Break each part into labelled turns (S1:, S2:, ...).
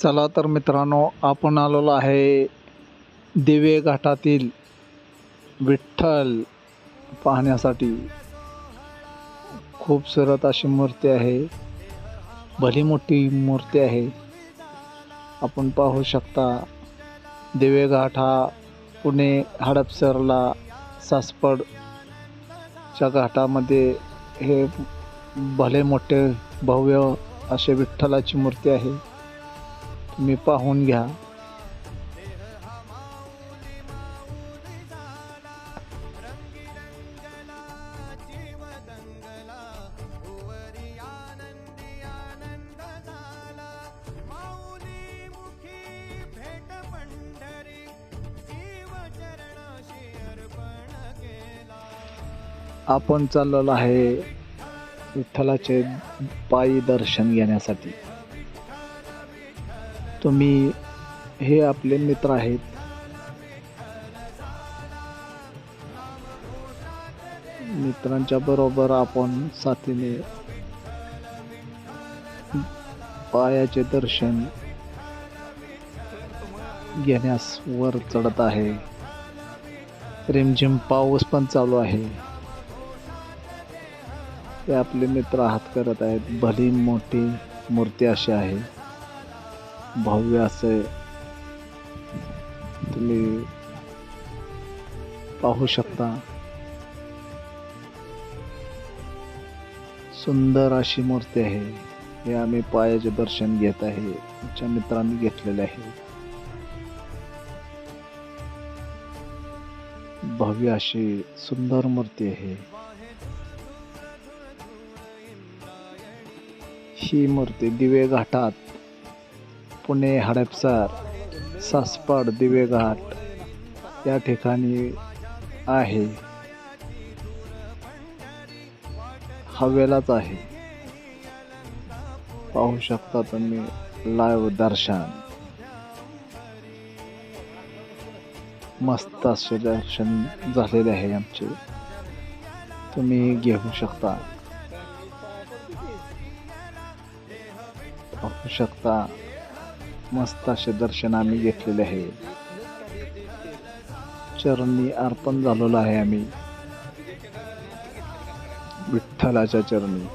S1: चला तर मित्रांनो, आपण आलेलो आहे दिवे घाटातील विठ्ठल पाहण्यासाठी. खूपसुरत अशी मूर्ती आहे, भली मोठी मूर्ती आहे. आपण पाहू शकता. दिवे घाट हा पुणे हडपसरला सासपडच्या घाटामध्ये हे भले मोठे भव्य असे विठ्ठलाची मूर्ती आहे. तुम्ही पाहून घ्या. आपण चाललेलो आहे विठ्ठलाचे पायी दर्शन घेण्यासाठी. तुम्ही हे आपले मित्र आहेत. मित्रांच्या बरोबर आपण साथीने पायाचे दर्शन घेण्यास वर चढत आहे. रिमझिम पाऊस पण चालू आहे. ते आपले मित्र हात करत आहेत. भली मोठी मूर्ती अशी आहे, भव्य असे तुम्ही पाहू शकता. सुंदर अशी मूर्ती आहे. हे आम्ही पायाचे दर्शन घेत आहे. आमच्या मित्रांनी घेतलेले आहे. भव्य अशी सुंदर मूर्ती आहे. ही मूर्ती दिवे घाटात, पुणे हडपसर सासपड दिवे घाट या ठिकाणी आहे. हवेलाच आहे. पाहू शकता तुम्ही लाईव्ह दर्शन. मस्त असे दर्शन झालेले आहे आमचे. तुम्ही घेऊ शकता. पाहू शकता. मस्त असे दर्शन आम्ही घेतलेले आहे. चरणी अर्पण झालेलो आहे आम्ही विठ्ठलाच्या चरणी.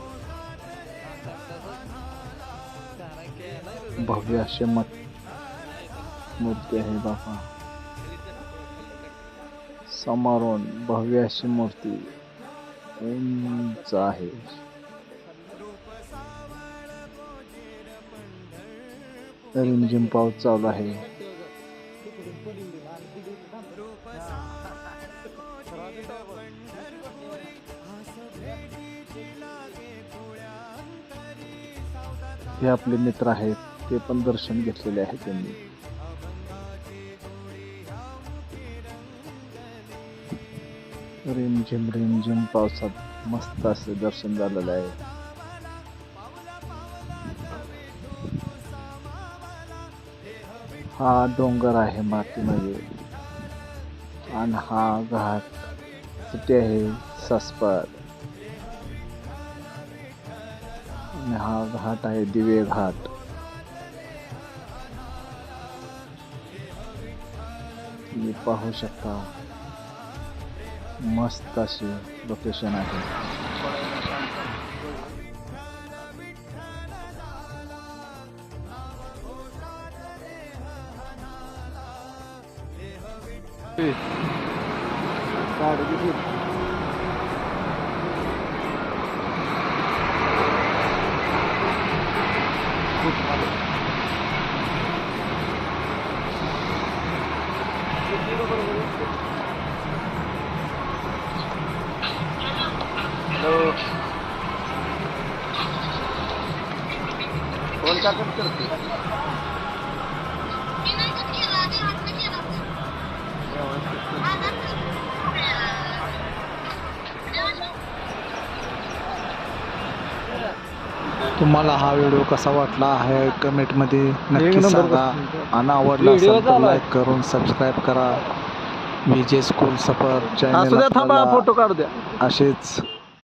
S1: भव्य असे मूर्ती आहे बाबा. समोरून भव्य अशी मूर्ती उंच आहे. रिमझिम पाऊस चालू आहे. हे आपले मित्र आहेत. ते पण दर्शन घेतलेले आहे त्यांनी. रिमझिम रिमझिम पावसात मस्त असे दर्शन झालेलं आहे. हा डोंगर आहे मातीमध्ये आणि हा घाट तिथे आहे सासपड आणि हा घाट आहे दिवे घाट. तुम्ही पाहू शकता. मस्त असे लोकेशन आहे. तुम्हाला हा व्हिडिओ कसा वाटला आहे कमेंटमध्ये नक्की सांगा. आणि आवडला असेल तर लाईक करून सबस्क्राईब करा. विजय स्कूल सफर चॅनल
S2: थांबा, फोटो काढू द्या.
S1: असेच